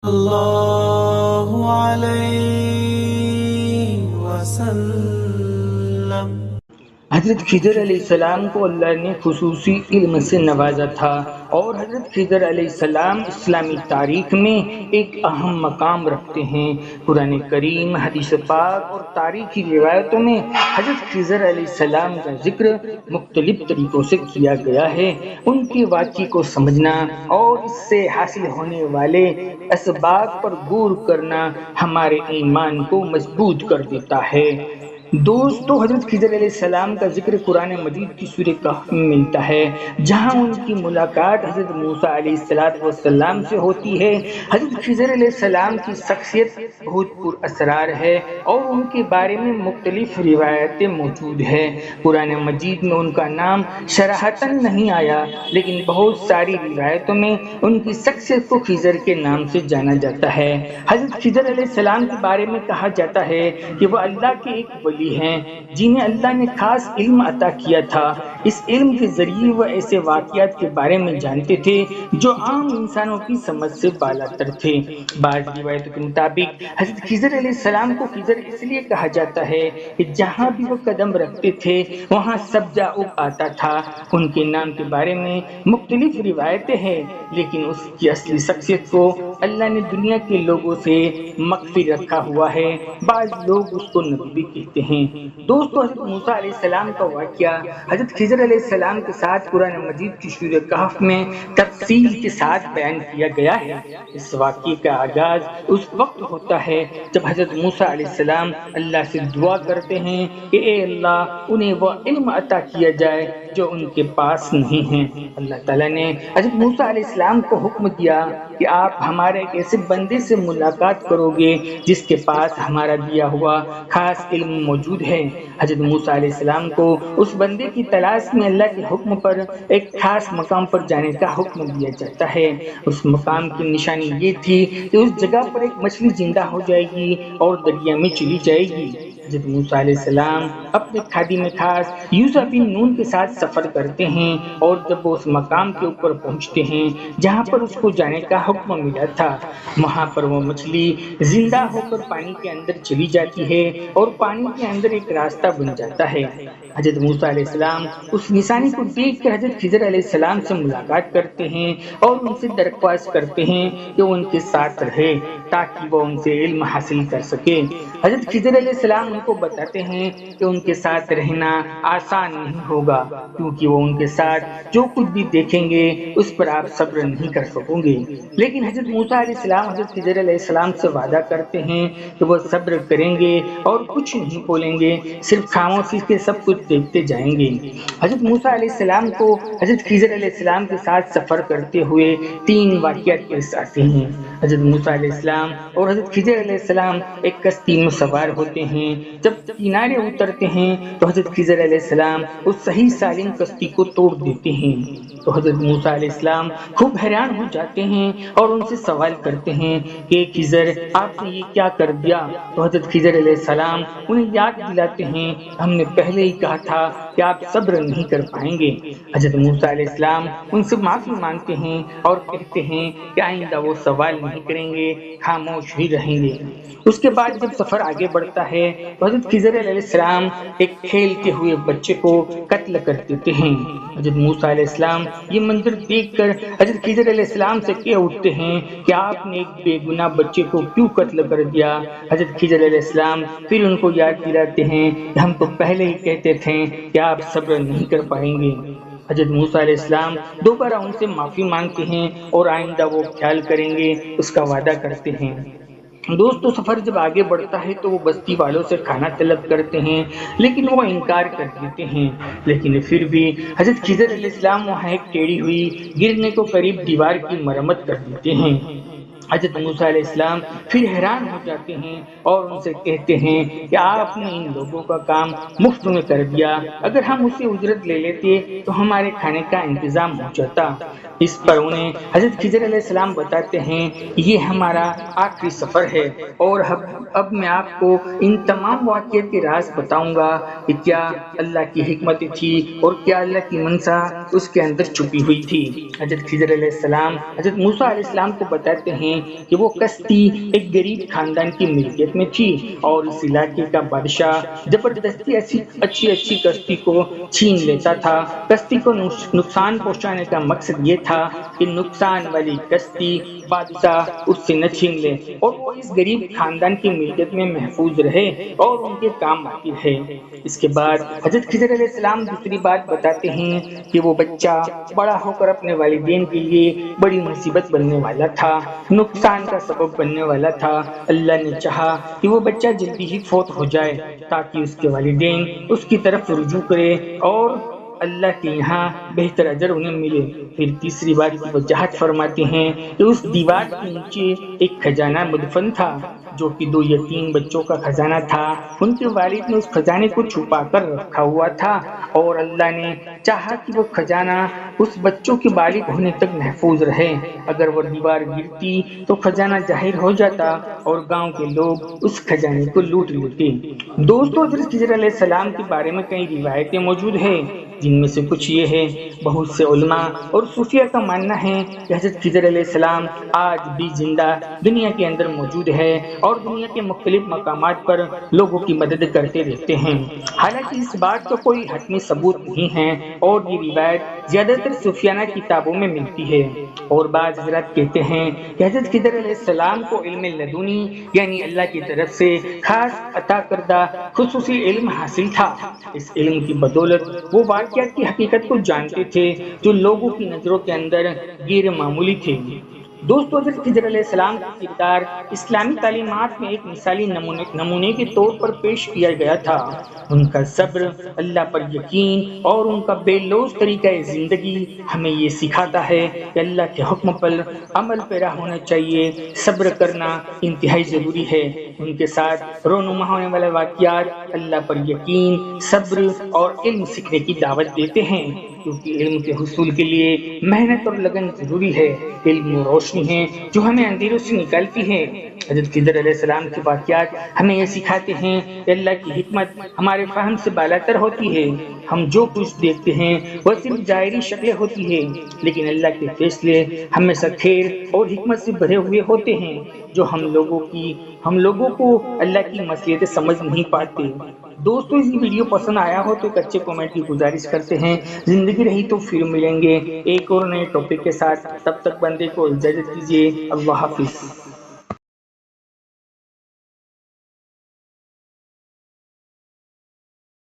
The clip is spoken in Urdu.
اللہ علیہ وسلم۔ حضرت خضر علیہ السلام کو اللہ نے خصوصی علم سے نوازا تھا، اور حضرت خضر علیہ السلام اسلامی تاریخ میں ایک اہم مقام رکھتے ہیں۔ قرآن کریم، حدیث پاک اور تاریخی روایتوں میں حضرت خضر علیہ السلام کا ذکر مختلف طریقوں سے کیا گیا ہے۔ ان کے واقعے کو سمجھنا اور اس سے حاصل ہونے والے اسباب پر غور کرنا ہمارے ایمان کو مضبوط کر دیتا ہے۔ دوستو، حضرت خضر علیہ السلام کا ذکر قرآن مجید کی سورہ کہف میں ملتا ہے، جہاں ان کی ملاقات حضرت موسیٰ علیہ السلام سے ہوتی ہے۔ حضرت خضر علیہ السلام کی شخصیت بہت پر اسرار ہے اور ان کے بارے میں مختلف روایتیں موجود ہیں۔ قرآن مجید میں ان کا نام صراحتاً نہیں آیا، لیکن بہت ساری روایتوں میں ان کی شخصیت کو خضر کے نام سے جانا جاتا ہے۔ حضرت خضر علیہ السلام کے بارے میں کہا جاتا ہے کہ وہ اللہ کے ایک ولی ہیں جنہیں اللہ نے خاص علم عطا کیا تھا۔ اس علم کے ذریعے وہ ایسے واقعات کے بارے میں جانتے تھے جو عام انسانوں کی سمجھ سے بالاتر تھے۔ بعض روایتوں کے مطابق حضرت خضر علیہ السلام کو خضر اس لیے کہا جاتا ہے کہ جہاں بھی وہ قدم رکھتے تھے وہاں سبزہ اگ آتا تھا۔ ان کے نام کے بارے میں مختلف روایتیں ہیں، لیکن اس کی اصلی شخصیت کو اللہ نے دنیا کے لوگوں سے مخفی رکھا ہوا ہے۔ بعض لوگ اس کو نبی بھی کہتے ہیں۔ دوستو، حضرت موسیٰ علیہ السلام کا واقعہ حضرت خضر علیہ السلام کے ساتھ قرآن مجید کی سورہ کہف میں تفصیل کے ساتھ بیان کیا گیا ہے۔ اس واقعے کا آغاز اس وقت ہوتا ہے جب حضرت موسیٰ علیہ السلام اللہ سے دعا کرتے ہیں کہ اے اللہ، انہیں وہ علم عطا کیا جائے جو ان کے پاس نہیں ہے۔ اللہ تعالیٰ نے حضرت موسیٰ علیہ السلام کو حکم دیا کہ آپ ہمارے ایک ایسے بندے سے ملاقات کرو گے جس کے پاس ہمارا دیا ہوا خاص علم موجود ہے۔ حضرت موسیٰ علیہ السلام کو اس بندے کی تلاش میں اللہ کے حکم پر ایک خاص مقام پر جانے کا حکم دیا جاتا ہے۔ اس مقام کی نشانی یہ تھی کہ اس جگہ پر ایک مچھلی زندہ ہو جائے گی اور دریا میں چلی جائے گی۔ حضرت موسیٰ علیہ السلام اپنے خادم خاص یوشع بن نون کے ساتھ سفر کرتے ہیں، اور جب وہ اس مقام کے اوپر پہنچتے ہیں جہاں پر اس کو جانے کا حکم ملا تھا، وہاں پر وہ مچھلی زندہ ہو کر پانی کے اندر چلی جاتی ہے اور پانی کے اندر ایک راستہ بن جاتا ہے۔ حضرت موسیٰ علیہ السلام اس نشانی کو دیکھ کر حضرت خضر علیہ السلام سے ملاقات کرتے ہیں اور ان سے درخواست کرتے ہیں کہ وہ ان کے ساتھ رہے تاکہ وہ ان سے علم حاصل کر سکے۔ حضرت خضر علیہ السلام ان کو بتاتے ہیں کہ ان کے ساتھ رہنا آسان نہیں ہوگا، کیونکہ وہ ان کے ساتھ جو کچھ بھی دیکھیں گے اس پر آپ صبر نہیں کر سکیں گے۔ لیکن حضرت موسیٰ علیہ السلام حضرت خضر علیہ السلام سے وعدہ کرتے ہیں کہ وہ صبر کریں گے اور کچھ نہیں بولیں گے، صرف خاموشی سے سب کچھ دیکھتے جائیں گے۔ حضرت موسیٰ علیہ السلام کو حضرت خضر علیہ السلام کے ساتھ سفر کرتے ہوئے 3 واقعات پیش آتے ہیں۔ حضرت موسیٰ علیہ السلام اور حضرت خضر علیہ السلام ایک کشتی میں سوار ہوتے ہیں۔ جب کنارے اترتے ہیں تو حضرت خضر علیہ السلام اس صحیح سالم کشتی کو توڑ دیتے ہیں، تو حضرت موسیٰ علیہ السلام خوب حیران ہو جاتے ہیں اور ان سے سوال کرتے ہیں کہ خضر، آپ نے یہ کیا کر دیا؟ تو حضرت خضر علیہ السلام انہیں یاد دلاتے ہیں، ہم نے پہلے ہی کہا تھا کہ آپ صبر نہیں کر پائیں گے۔ حضرت موسیٰ علیہ السلام ان سے معافی مانگتے ہیں اور کہتے ہیں کہ آئندہ وہ سوال نہیں کریں گے، خاموش ہی رہیں گے۔ اس کے بعد جب سفر آگے بڑھتا ہے تو حضرت خضر علیہ السلام ایک کھیلتے ہوئے بچے کو قتل کر دیتے ہیں۔ حضرت موسیٰ علیہ السلام یہ منظر دیکھ کر حضرت خضر علیہ السلام سے کہہ اٹھتے ہیں کہ آپ نے ایک بے گناہ بچے کو کیوں قتل کر دیا؟ حضرت خضر علیہ السلام پھر ان کو یاد دلاتے ہیں کہ ہم تو پہلے ہی کہتے تھے کہ آپ صبر نہیں کر پائیں گے۔ حضرت موسیٰ علیہ السلام دوبارہ ان سے معافی مانگتے ہیں اور آئندہ وہ خیال کریں گے اس کا وعدہ کرتے ہیں۔ دوستو، سفر جب آگے بڑھتا ہے تو وہ بستی والوں سے کھانا طلب کرتے ہیں، لیکن وہ انکار کر دیتے ہیں۔ لیکن پھر بھی حضرت خضر علیہ السلام وہاں ایک ٹیڑھی ہوئی گرنے کو قریب دیوار کی مرمت کر دیتے ہیں۔ حضرت موسیٰ علیہ السلام پھر حیران ہو جاتے ہیں اور ان سے کہتے ہیں کہ آپ نے ان لوگوں کا کام مفت میں کر دیا، اگر ہم اسے اجرت لے لیتے تو ہمارے کھانے کا انتظام ہو جاتا۔ اس پر انہیں حضرت خضر علیہ السلام بتاتے ہیں یہ ہمارا آخری سفر ہے، اور اب میں آپ کو ان تمام واقعات کے راز بتاؤں گا کہ کیا اللہ کی حکمت تھی اور کیا اللہ کی منشا اس کے اندر چھپی ہوئی تھی۔ حضرت خضر علیہ السلام حضرت موسیٰ علیہ السلام کو بتاتے ہیں کہ وہ کشتی ایک غریب خاندان کی ملکیت میں تھی اور اس علاقے کا بادشاہ زبردستی اچھی کشتی کو چھین لیتا تھا۔ کشتی کو نقصان پہنچانے کا مقصد یہ تھا کہ نقصان والی کشتی بادشاہ اس سے نہ چھین لے اور وہ اس غریب خاندان کی ملکیت میں محفوظ رہے اور ان کے کام آتی رہے۔ اس کے بعد حضرت خضر علیہ السلام دوسری بات بتاتے ہیں کہ وہ بچہ بڑا ہو کر اپنے والدین کے لیے بڑی مصیبت بننے والا تھا، نقصان کا سبب بننے والا تھا۔ اللہ نے چاہا کہ وہ بچہ جلدی ہی فوت ہو جائے تاکہ اس کے والدین اس کی طرف رجوع کرے اور اللہ کے یہاں بہتر اجر انہیں ملے۔ پھر تیسری بات کی وضاحت فرماتے ہیں کہ اس دیوار کے نیچے ایک خزانہ مدفن تھا جو کہ 2 یتیم بچوں کا خزانہ تھا۔ ان کے والد نے اس خزانے کو چھپا کر رکھا ہوا تھا اور اللہ نے چاہا کہ وہ خزانہ اس بچوں کے بالغ ہونے تک محفوظ رہے۔ اگر وہ دیوار گرتی تو خزانہ ظاہر ہو جاتا اور گاؤں کے لوگ اس خزانے کو لوٹ لیتے۔ دوستو، حضرت خضر علیہ السلام کے بارے میں کئی روایتیں موجود ہیں، جن میں سے کچھ یہ ہے۔ بہت سے علماء اور صوفیاء کا ماننا ہے کہ حضرت خضر علیہ السلام آج بھی زندہ دنیا کے اندر موجود ہے اور دنیا کے مختلف مقامات پر لوگوں کی مدد کرتے رہتے ہیں۔ حالانکہ اس بات کا کوئی حتمی ثبوت نہیں ہے اور یہ روایت زیادہ تر صوفیانہ کتابوں میں ملتی ہے، اور بعض حضرات کہتے ہیں کہ حضرت خضر علیہ السلام کو علم لدنی یعنی اللہ کی طرف سے خاص عطا کردہ خصوصی علم حاصل تھا۔ اس علم کی بدولت وہ واقعات کی حقیقت کو جانتے تھے جو لوگوں کی نظروں کے اندر غیر معمولی تھے۔ دوستو، حضرت خضر علیہ السلام کا کردار اسلامی تعلیمات میں ایک مثالی نمونے کے طور پر پیش کیا گیا تھا۔ ان کا صبر، اللہ پر یقین اور ان کا بے لوث طریقہ زندگی ہمیں یہ سکھاتا ہے کہ اللہ کے حکم پر عمل پیرا ہونا چاہیے۔ صبر کرنا انتہائی ضروری ہے۔ ان کے ساتھ رونما ہونے والے واقعات اللہ پر یقین، صبر اور علم سیکھنے کی دعوت دیتے ہیں، کیونکہ علم کے حصول کے لیے محنت اور لگن ضروری ہے۔ علم و روشنی ہے جو ہمیں اندھیروں سے نکالتی ہے۔ حضرت خضر علیہ السلام کے واقعات ہمیں یہ سکھاتے ہیں کہ اللہ کی حکمت ہمارے فہم سے بالاتر ہوتی ہے۔ ہم جو کچھ دیکھتے ہیں وہ صرف ظاہری شکلیں ہوتی ہیں، لیکن اللہ کے فیصلے ہمیشہ خیر اور حکمت سے بھرے ہوئے ہوتے ہیں جو ہم لوگوں کو اللہ کی مصلحتیں سمجھ نہیں پاتے۔ دوستو، اس ویڈیو پسند آیا ہو تو ایک اچھے کمنٹ کی گزارش کرتے ہیں۔ زندگی رہی تو پھر ملیں گے ایک اور نئے ٹاپک کے ساتھ، تب تک بندے کو اجازت دیجیے۔ اللہ حافظ۔